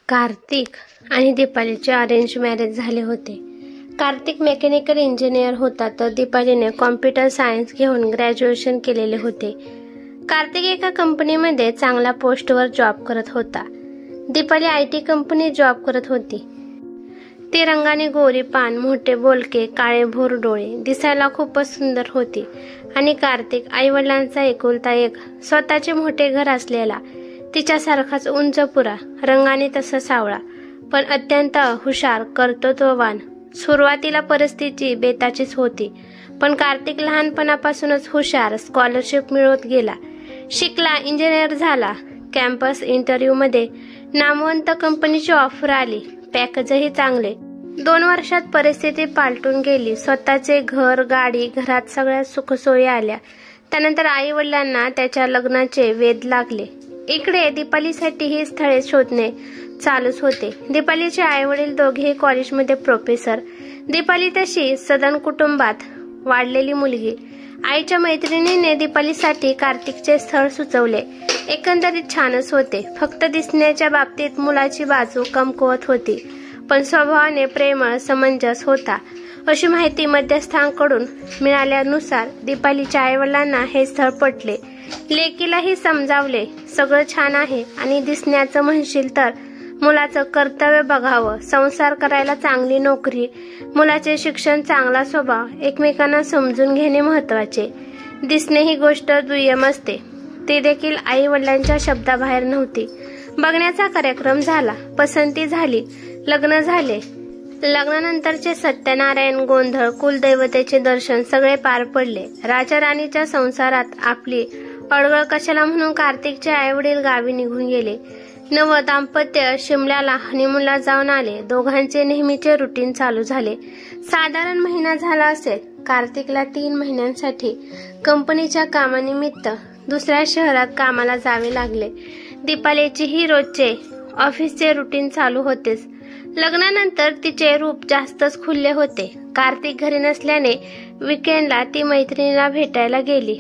कार्तिक आणि दीपालीचे arrange marriage झाले होते. कार्तिक मेकॅनिकल इंजिनियर होता तर दीपालीने कॉम्प्युटर सायन्स घेऊन ग्रॅज्युएशन केलेले होते. कार्तिक एका कंपनीमध्ये चांगल्या पोस्टवर जॉब करत होता. दीपाली IT कंपनीत जॉब करत होती. ती रंगाने गोरी पान, मोठे बोलके, काळे भोर डोळे, दिसायला खूपच सुंदर होती. आणि कार्तिक आईवडिलांचा एकुलता एक, स्वतःचे मोठे घर असलेला, तिच्यासारखाच उंचपुरा, रंगाने तसा सावळा, पण अत्यंत हुशार, कर्तृत्ववान. सुरुवातीला परिस्थिती बेताचीच होती, पण कार्तिक लहानपणापासूनच हुशार, स्कॉलरशिप मिळवत गेला, शिकला, इंजिनियर झाला. कॅम्पस इंटरव्ह्यूमध्ये नामवंत कंपनीची ऑफर आली, पॅकेजही चांगले. 2 वर्षात परिस्थिती पालटून गेली. स्वतःचे घर, गाडी, घरात सगळ्या सुखसोयी आल्या. त्यानंतर आई वडिलांना त्याच्या लग्नाचे वेध लागले. इकडे दीपालीसाठी ही स्थळे शोधणे चालूच होते. दीपालीचे आई वडील दोघेही कॉलेजमध्ये प्रोफेसर. दीपाली तशी सदन कुटुंबात वाढलेली मुलगी. आईच्या मैत्रिणीने दीपालीसाठी कार्तिकचे स्थळ सुचवले. एकंदरीत छानच होते. फक्त दिसण्याच्या बाबतीत मुलाची बाजू कमकुवत होती, पण स्वभावाने प्रेमळ, समंजस होता, अशी माहिती मध्यस्थांकडून मिळाल्यानुसार दीपालीच्या आईवडिलांना हे स्थळ पटले. लेकीलाही समजावले, सगळं छान आहे आणि दिसण्याचं म्हणशील तर मुलाचं कर्तव्य बघावं, संसार करायला चांगली नोकरी, मुलाचे शिक्षण, चांगला स्वभाव, एकमेकांना समजून घेणे महत्वाचे. दिसणे ही गोष्ट दुय्यम असते. ती देखील आई वडिलांच्या शब्दाबाहेर नव्हती. बघण्याचा कार्यक्रम झाला, पसंती झाली, लग्न झाले. लग्नानंतरचे सत्यनारायण, गोंधळ, कुलदैवतेचे दर्शन सगळे पार पडले. राजा राणीच्या संसारात आपली अडगळ कशाला म्हणून कार्तिकचे आईवडील गावी निघून गेले. नव दाम्पत्य शिमल्याला हनीमूनला जाऊन आले. दोघांचे नेहमीचे रुटीन चालू झाले. साधारण महिना झाला असेल. कार्तिकला 3 महिन्यांसाठी कंपनीच्या कामानिमित्त दुसऱ्या शहरात कामाला जावे लागले. दीपालीचेही रोजचे ऑफिसचे रुटीन चालू होतेच. लग्नानंतर तिचे रूप जास्तच खुलले होते. कार्तिक घरी नसल्याने विकेंडला ती मैत्रिणीला भेटायला गेली.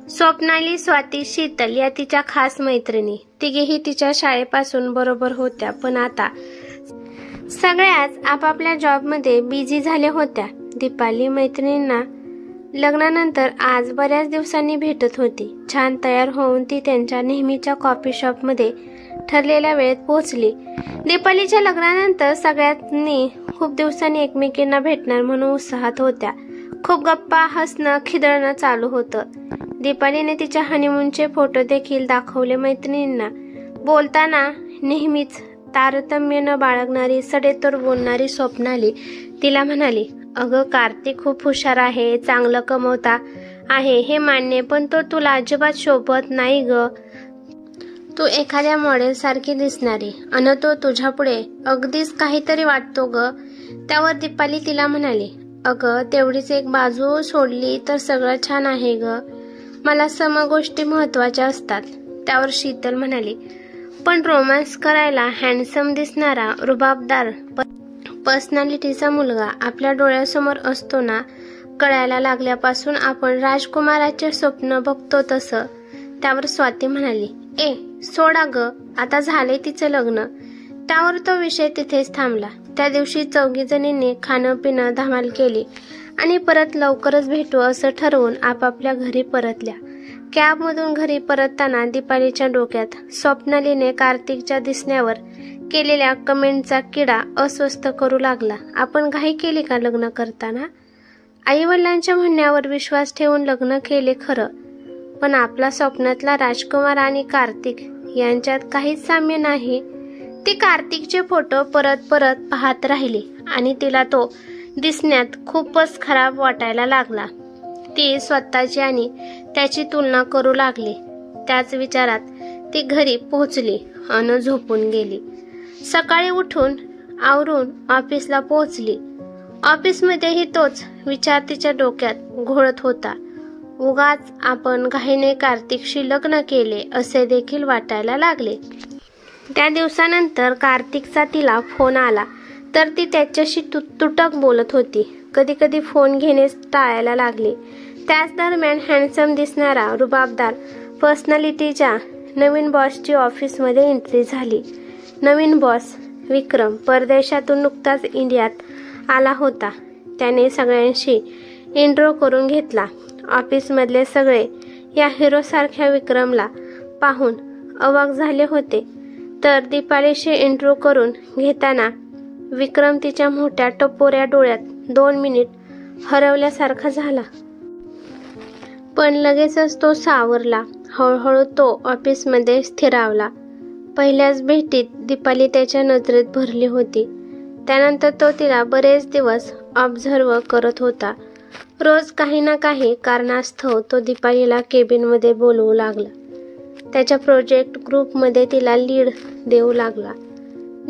स्वप्नाली, स्वाती, शीतल या तिच्या खास मैत्रिणी. तिघेही तिच्या शाळेपासून बरोबर होत्या, पण आता सगळ्याच आपापल्या जॉबमध्ये बिझी झाल्या होत्या. दीपाली मैत्रिणींना लग्नानंतर आज बऱ्याच दिवसांनी भेटत होती. छान तयार होऊन ती त्यांच्या नेहमीच्या कॉफी शॉपमध्ये ठरलेल्या वेळेत पोहोचली. दीपालीच्या लग्नानंतर सगळ्यांनी खूप दिवसांनी एकमेकींना भेटणार म्हणून उत्साहात होत्या. खूप गप्पा, हसणं, खिदळणं चालू होतं. दीपालीने तिच्या हनीमूनचे फोटो देखील दाखवले मैत्रिणींना. बोलताना नेहमीच तारतम्य न बाळगणारी, सडेतोड बोलणारी स्वप्नाली तिला म्हणाली, अगं कार्तिक खूप हुशार आहे, चांगलं कमवता आहे हे मान्य, पण तो तुला अजिबात शोभत नाही ग. तू एखाद्या मॉडेल सारखी दिसणारी, अन तो तुझ्या पुढे अगदीच काहीतरी वाटतो ग. त्यावर दीपाली तिला म्हणाली, अगं तेवढीच एक बाजू सोडली तर सगळं छान आहे ग. मला सम गोष्टी महत्वाच्या असतात. त्यावर शीतल म्हणाली, पण रोमॅन्स करायला हँडसम दिसणारा, रुबाबदार पर्सनॅलिटीचा मुलगा आपल्या डोळ्यासमोर असतो ना, कळायला लागल्यापासून आपण राजकुमाराचे स्वप्न बघतो तसं. त्यावर स्वाती म्हणाली, सोडा ग, आता झाले तिचं लग्न. त्यावर तो विषय तिथेच थांबला. त्या दिवशी 4 जणींनी खाणं पिणं धमाल केली आणि परत लवकरच भेटू असं ठरवून आपापल्या घरी परतल्या. कॅबमधून घरी परतताना दीपालीच्या डोक्यात स्वप्नालीने कार्तिकच्या दिसण्यावर केलेल्या कमेंटचा किडा अस्वस्थ करू लागला. आपण घाई केली का लग्न करताना? आई वडिलांच्या म्हणण्यावर विश्वास ठेवून लग्न केले खरं, पण आपला स्वप्नातला राजकुमार आणि कार्तिक यांच्यात काहीच साम्य नाही. ती कार्तिकचे फोटो परत परत पाहत राहिली आणि तिला तो दिसण्यात खूपच खराब वाटायला लागला. ती स्वतःची आणि त्याची तुलना करू लागली. त्याच विचारात ती घरी पोहोचली अन झोपून गेली. सकाळी उठून आवरून ऑफिसला पोहोचली. ऑफिसमध्येही तोच विचार तिच्या डोक्यात घोळत होता. उगाच आपण घाईने कार्तिकशी लग्न केले असे देखील वाटायला लागले. त्या दिवसानंतर कार्तिकचा तिला फोन आला तर ती त्याच्याशी तुटक बोलत होती. कधी कधी फोन घेणे टाळायला लागले. त्याच दरम्यान हँडसम दिसणारा, रुबाबदार पर्सनॅलिटीच्या नवीन बॉसची ऑफिसमध्ये एंट्री झाली. नवीन बॉस विक्रम परदेशातून नुकताच इंडियात आला होता. त्याने सगळ्यांशी इंट्रो करून घेतला. ऑफिसमधले सगळे या हिरोसारख्या विक्रमला पाहून अवाक झाले होते. तर दीपालीशी इंट्रो करून घेताना विक्रम तिच्या मोठ्या टपोऱ्या डोळ्यात 2 मिनिट हरवल्यासारखा झाला. पण लगेचच तो सावरला. हळूहळू तो ऑफिसमध्ये स्थिरावला. पहिल्याच भेटीत दीपाली त्याच्या नजरेत भरली होती. त्यानंतर तो तिला बरेच दिवस ऑब्झर्व करत होता. रोज काही ना काही कारणास्तव तो दीपालीला केबिनमध्ये बोलवू लागला. त्याच्या प्रोजेक्ट ग्रुपमध्ये तिला लीड देऊ लागला,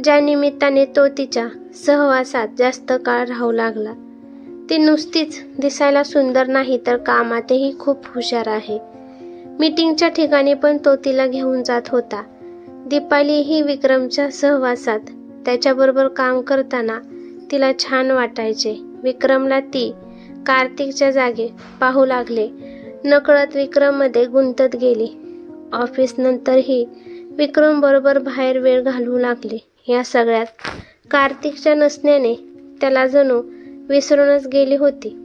ज्या निमित्ताने तो तिच्या सहवासात जास्त काळ राहू लागला. ती नुसतीच दिसायला सुंदर नाही तर कामातही खूप हुशार आहे. मीटिंगच्या ठिकाणी पण तो तिला घेऊन जात होता. दीपाली ही विक्रमच्या सहवासात त्याच्याबरोबर काम करताना तिला छान वाटायचे. विक्रमला ती कार्तिकच्या जागी पाहू लागले. नकळत विक्रममध्ये गुंतत गेली. ऑफिस नंतरही विक्रम बरोबर बाहेर वेळ घालवू लागले. या सगळ्यात कार्तिकच्या नसण्याने त्याला जणू विसरूनच गेली होती.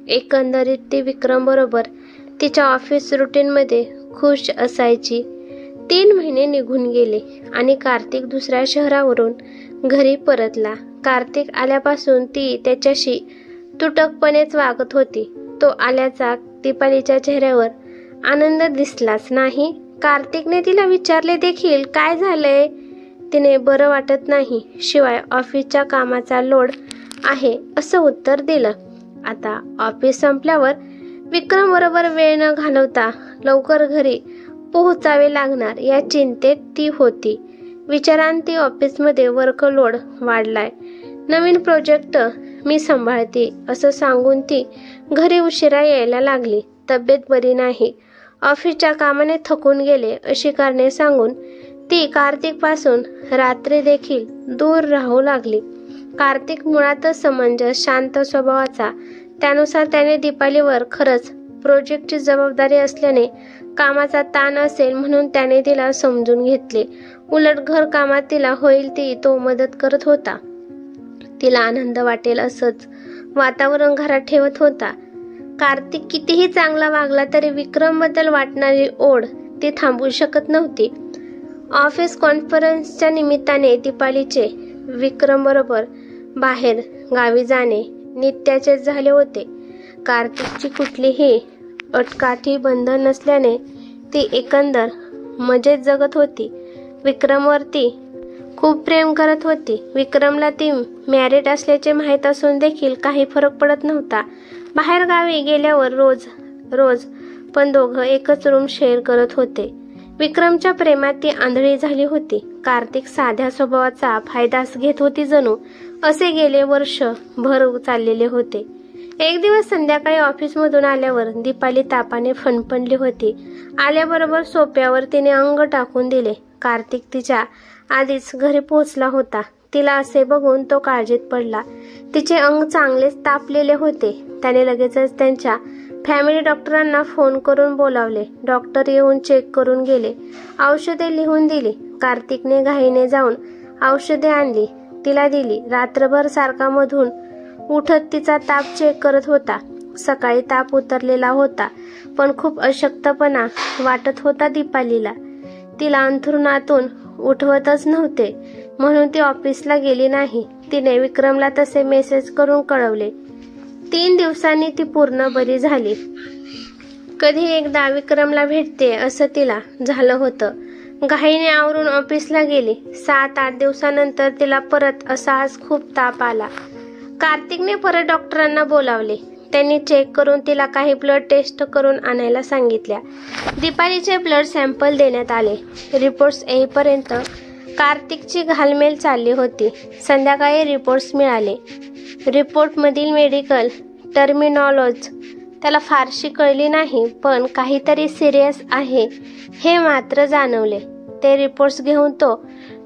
एकंदरीत ती विक्रम बरोबर तिच्या ऑफिस रुटीनमध्ये खुश असायची. 3 महिने निघून गेले आणि कार्तिक दुसऱ्या शहरावरून घरी परतला. कार्तिक आल्यापासून ती त्याच्याशी तुटकपणेच वागत होती. तो आल्याचा दीपालीच्या चेहऱ्यावर आनंद दिसलाच नाही. कार्तिकने तिला विचारले देखील, काय झालंय? तिने बरं वाटत नाही, शिवाय ऑफिसच्या कामाचा लोड आहे असं उत्तर दिलं. आता ऑफिस संपल्यावर विक्रम बरोबर वेळ न घालवता लवकर घरी पोहोचावे लागणार या चिंतेत ती होती. विचारांती ऑफिसमध्ये वर्कलोड वाढलाय. नवीन प्रोजेक्ट मी सांभाळते असं सांगून ती घरी उशिरा यायला लागली. तब्येत बरी नाही, ऑफिसच्या कामाने थकून गेले अशी कारणे सांगून ती कार्तिकपासून रात्री देखील दूर राहू लागली. कार्तिक मुळातच समंजस शांत स्वभावाचा. त्यानुसार त्याने दीपालीवर खरंच प्रोजेक्टची जबाबदारी असल्याने कामाचा ताण असेल म्हणून त्याने तिला समजून घेतले. उलट घर कामात तिला होईल ती तो मदत करत होता. तिला आनंद वाटेल असंच वातावरण घरात ठेवत होता. कार्तिक कितीही चांगला वागला तरी विक्रमबद्दल वाटणारी ओढ ती थांबवू शकत नव्हती. ऑफिस कॉन्फरन्सच्या निमित्ताने दीपालीचे विक्रम बरोबर बाहेर गावी जाणे नित्याचेच झाले होते. कार्तिकची कुठलीही अटकाठी बंधन नसल्याने ती एकंदर मजेत जगत होती. विक्रमवरती खूप प्रेम करत होती. विक्रमला ती मॅरिड असल्याचे माहीत असून देखील काही फरक पडत नव्हता. बाहेर गावी गेल्यावर रोज पण दोघं एकच रूम शेअर करत होते. विक्रमच्या प्रेमात ती आंधळी झाली होती. कार्तिक साध्या स्वभावाचा फायदाच घेत होती जणू. असे गेले वर्ष भर चाललेले होते. एक दिवस संध्याकाळी ऑफिसमधून आल्यावर दीपाली तापाने फणफणली होती. आल्याबरोबर सोफ्यावर तिने अंग टाकून दिले. कार्तिक तिच्या आधीच घरी पोहोचला होता. तिला असे बघून तो काळजीत पडला. तिचे अंग चांगलेच तापलेले होते. त्याने लगेचच त्यांच्या फॅमिली डॉक्टरांना फोन करून बोलावले. डॉक्टर येऊन चेक करून गेले. औषधे लिहून दिली. कार्तिकने घाईने जाऊन औषधे आणली, तिला दिली. रात्रभर सारखा मधून उठत तिचा ताप चेक करत होता. सकाळी ताप उतरलेला होता पण खूप अशक्तपणा वाटत होता दीपालीला. तिला अंथरुणातून उठवतच नव्हते म्हणून ती ऑफिसला गेली नाही. तिने विक्रमला तसे मेसेज करून कळवले. 3 दिवसांनी ती पूर्ण बरी झाली. कधी एकदा विक्रमला भेटते असं तिला झालं होतं. घाईने आवरून ऑफिसला गेली. 7-8 दिवसानंतर तिला परत असाच खूप ताप आला. कार्तिकने परत डॉक्टरांना बोलावले. त्यांनी चेक करून तिला काही ब्लड टेस्ट करून आणायला सांगितल्या. दीपालीचे ब्लड सॅम्पल देण्यात आले. रिपोर्ट्स येईपर्यंत कार्तिकची घालमेल चालली होती. संध्याकाळी रिपोर्ट्स मिळाले. रिपोर्टमधील मेडिकल टर्मिनॉलॉजी त्याला फारशी कळली नाही पण काहीतरी सिरियस आहे हे मात्र जाणवले. ते रिपोर्ट्स घेऊन तो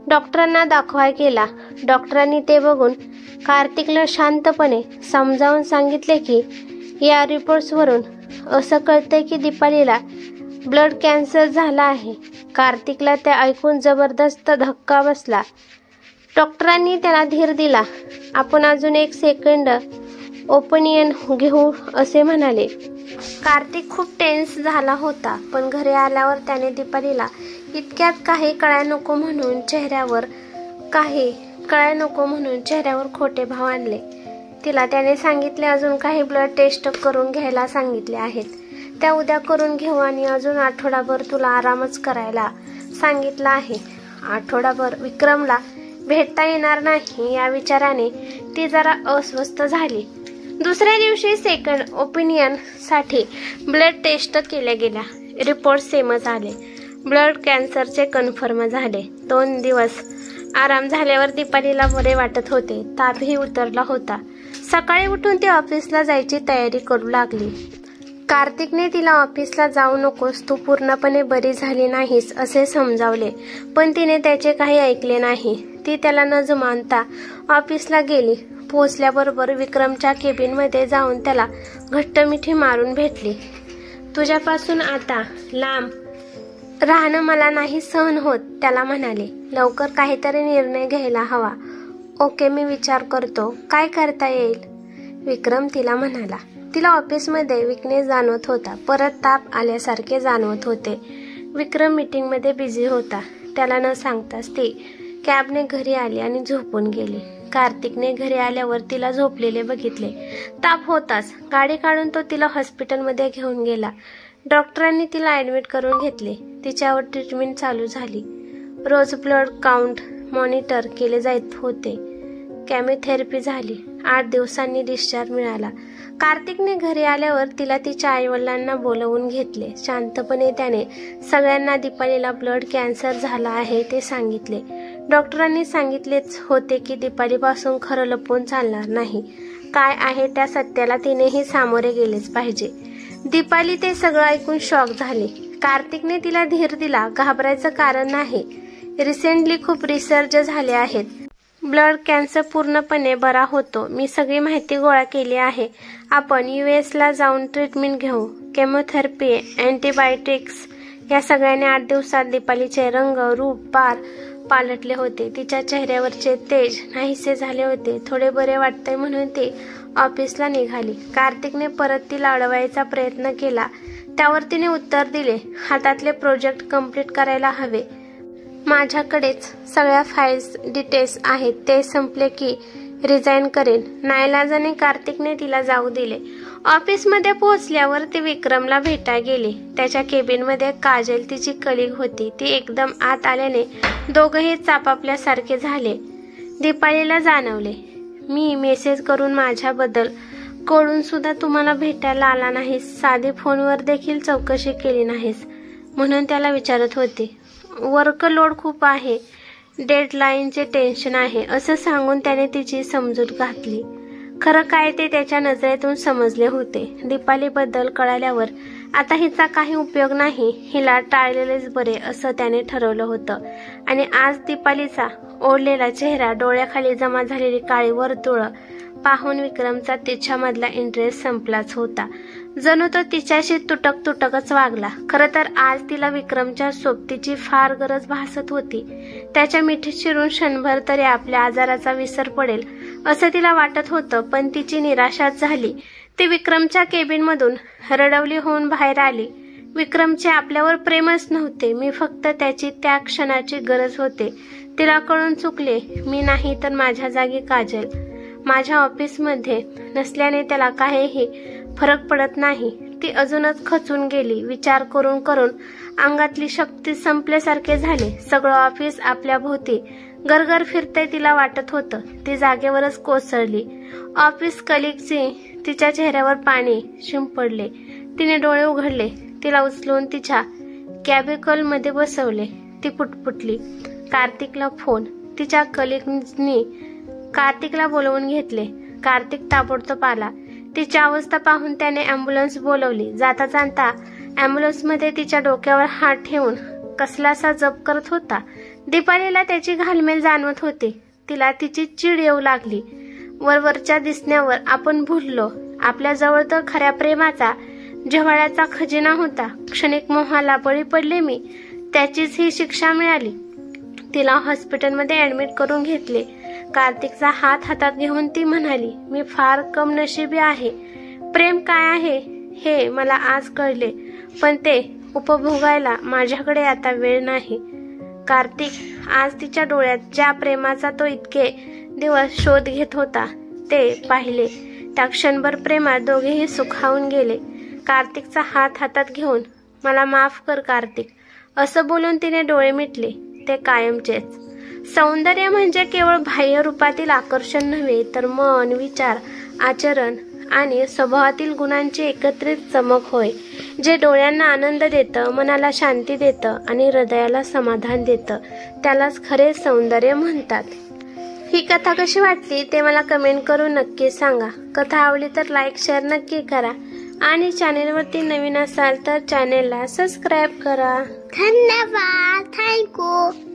डॉक्टरांना दाखवाय गेला. डॉक्टरांनी ते बघून कार्तिकला शांतपणे समजावून सांगितले की या रिपोर्ट्सवरून असं कळतंय की दीपालीला ब्लड कॅन्सर झाला आहे. कार्तिकला ते ऐकून जबरदस्त धक्का बसला. डॉक्टरांनी त्याला धीर दिला. आपण अजून 1 सेकंड ओपिनियन घेऊ असे म्हणाले. कार्तिक खूप टेन्स झाला होता, पण घरी आल्यावर त्याने दीपालीला इतक्यात काही कळाय नको म्हणून चेहऱ्यावर खोटे भाव आणले. तिला त्याने सांगितले अजून काही ब्लड टेस्ट करून घ्यायला सांगितले आहेत, त्या उद्या करून घेऊ आणि अजून आठवडाभर तुला आरामच करायला सांगितलं आहे. आठवडाभर विक्रमला भेटता येणार नाही या विचाराने ती जरा अस्वस्थ झाली. दुसऱ्या दिवशी सेकंड ओपिनियन साठी ब्लड टेस्ट केल्या गेल्या. रिपोर्ट सेमच आले. ब्लड कॅन्सरचे कन्फर्म झाले. 2 दिवस आराम झाल्यावर दीपालीला बरे वाटत होते. तापही उतरला होता. सकाळी उठून ती ऑफिसला जायची तयारी करू लागली. कार्तिकने तिला ऑफिसला जाऊ नकोस, तू पूर्णपणे बरी झाली नाहीस असे समजावले, पण तिने त्याचे काही ऐकले नाही. ती त्याला न जुमानता ऑफिसला गेली. पोहोचल्याबरोबर विक्रमच्या केबिनमध्ये जाऊन त्याला घट्ट मिठी मारून भेटली. तुझ्यापासून आता लांब राहणं मला नाही सहन होत, त्याला म्हणाले. लवकर काहीतरी निर्णय घ्यायला हवा. ओके, मी विचार करतो. काय करता येईल? विक्रम तिला म्हणाला. तिला ऑफिसमध्ये विकनेस जाणवत होता. परत ताप आल्यासारखे जाणवत होते. विक्रम मीटिंगमध्ये बिझी होता. त्याला न सांगताच ती कॅबने घरी आली आणि झोपून गेली. कार्तिकने घरी आल्यावर तिला झोपलेले बघितले. ताप होताच गाडी काढून तो तिला हॉस्पिटलमध्ये घेऊन गेला. डॉक्टरांनी तिला ऍडमिट करून घेतले. तिच्यावर ट्रीटमेंट चालू झाली. रोज ब्लड काउंट मॉनिटर केले जात होते. केमोथेरपी झाली. 8 दिवसांनी डिस्चार्ज मिळाला. कार्तिकने घरी आल्यावर तिला तिच्या आईवडिलांना बोलवून घेतले. शांतपणे त्याने सगळ्यांना दीपालीला ब्लड कॅन्सर झाला आहे ते सांगितले. डॉक्टरांनी सांगितलेच होते की दीपालीपासून खरं लपवून चालणार नाही. काय आहे त्या सत्याला तिनेही सामोरे गेलेच पाहिजे. दीपाली ते सगळं ऐकून शॉक झाली. कार्तिकने तिला धीर दिला. घाबरायचं कारण नाही. रिसेंटली खूप रिसर्च झाले आहेत. ब्लड कॅन्सर पूर्णपणे बरा होतो. मी सगळी माहिती गोळा केली आहे. आपण US ला जाऊन ट्रीटमेंट घेऊ. केमोथेरपी, अँटीबायोटिक्स या सगळ्याने 8 दिवसात दीपालीचे रंग, रूप पालटले होते. तिच्या चेहऱ्यावरचे तेज नाहीसे झाले होते. थोडे बरे वाटतंय म्हणून ती ऑफिसला निघाली. कार्तिकने परत तिला अडवायचा प्रयत्न केला. त्यावर तिने उत्तर दिले, हातातले प्रोजेक्ट कंप्लीट करायला हवे. माझ्याकडेच सगळ्या फाईल्स डिटेल्स आहेत. ते संपले की रिझाईन करेन. नाईलाजाने कार्तिकने तिला जाऊ दिले. ऑफिसमध्ये पोहोचल्यावर ती विक्रमला भेटायला गेली. त्याच्या केबिनमध्ये काजल तिची कलीग होती. ती एकदम आत आल्याने दोघंही चापापल्यासारखे झाले. दीपालीला जाणवले, मी मेसेज करून माझ्याबद्दल कळून सुद्धा तुम्हाला भेटायला आला नाहीस, साधी फोनवर देखील चौकशी केली नाहीस म्हणून त्याला विचारत होते. वर्कलोड खूप आहे, डेडलाईनचे टेन्शन आहे असं सांगून त्याने तिची समजूत घातली. खरं काय ते त्याच्या नजरेतून समजले होते. दीपालीबद्दल कळाल्यावर आता हिचा काही उपयोग नाही, हिला टाळलेलेच बरे असं त्याने ठरवलं होतं. आणि आज दीपालीचा ओढलेला चेहरा, डोळ्याखाली जमा झालेली काळी वर्तुळं पाहून विक्रमचा तिच्यामधला इंटरेस्ट संपलाच होता. जणू तो तिच्याशी तुटकच वागला. खरं तर आज तिला विक्रमच्या सोबतीची फार गरज भासत होती. त्याच्या मिठीत शिरून क्षणभर तरी आपल्या आजाराचा विसर पडेल असं तिला वाटत होतं. पण तिची निराशाच झाली. ती विक्रमच्या केबिनमधून रडवली होऊन बाहेर आली. विक्रमचे आपल्यावर प्रेमच नव्हते, मी फक्त त्याची त्या क्षणाची गरज होते. तिला कळून चुकले. मी नाही तर माझ्या जागी काजल. माझ्या ऑफिसमध्ये नसल्याने त्याला काहीही फरक पडत नाही. ती अजूनच खचून गेली. विचार करून करून अंगातली शक्ती संपल्यासारखे झाले. सगळं ऑफिस आपल्या भोवती गरगर फिरतंय तिला वाटत होतं. ती जागेवरच कोसळली. ऑफिस कलिगची तिच्या चेहऱ्यावर पाणी शिंपडले. तिने डोळे उघडले. तिला उचलून तिच्या कॅबिकलमध्ये बसवले. ती पुटपुटली. कार्तिकला फोन. तिच्या कलिगनी कार्तिकला बोलवून घेतले. कार्तिक ताबडतोब आला. तिची अवस्था पाहून त्याने ॲम्ब्युलन्स बोलवली. जाता जाता ॲम्ब्युलन्समध्ये तिच्या डोक्यावर हात ठेवून कसलासा जप करत होता. दीपालीला त्याची घालमेल जाणवत होती. तिला तिची चीड येऊ लागली. वरवरच्या दिसण्यावर आपण भुललो. आपल्या जवळ तर खऱ्या प्रेमाचा, जिव्हाळ्याचा खजिना होता. क्षणिक मोहाला बळी पडले मी. त्याचीच ही शिक्षा मिळाली. तिला हॉस्पिटलमध्ये ऍडमिट करून घेतले. कार्तिकचा हात हातात घेऊन ती म्हणाली, मी फार कमनशिबी आहे. प्रेम काय आहे हे मला आज कळले, पण ते उपभोगायला माझ्याकडे आता वेळ नाही. कार्तिक आज तिच्या डोळ्यात ज्या प्रेमाचा तो इतके दिवस शोध घेत होता ते पाहिले. त्या क्षणभर प्रेमात दोघेही सुखावून गेले. कार्तिकचा हात हातात घेऊन, मला माफ कर कार्तिक, असं बोलून तिने डोळे मिटले. ते कायमचेच. सौंदर्य म्हणजे केवळ बाह्य रूपातील आकर्षण नव्हे, तर मन, विचार, आचरण आणि स्वभावातील गुणांची एकत्रित चमक होय, जे डोळ्यांना आनंद देतं, मनाला शांती देतं आणि हृदयाला समाधान देतं. त्यालाच खरे सौंदर्य म्हणतात. ही कथा कशी वाटली ते मला कमेंट करून नक्की सांगा. कथा आवडली तर लाईक शेअर नक्की करा आणि चॅनेलवरती नवीन असाल तर चॅनेलला सबस्क्राईब करा. धन्यवाद. थँक्यू.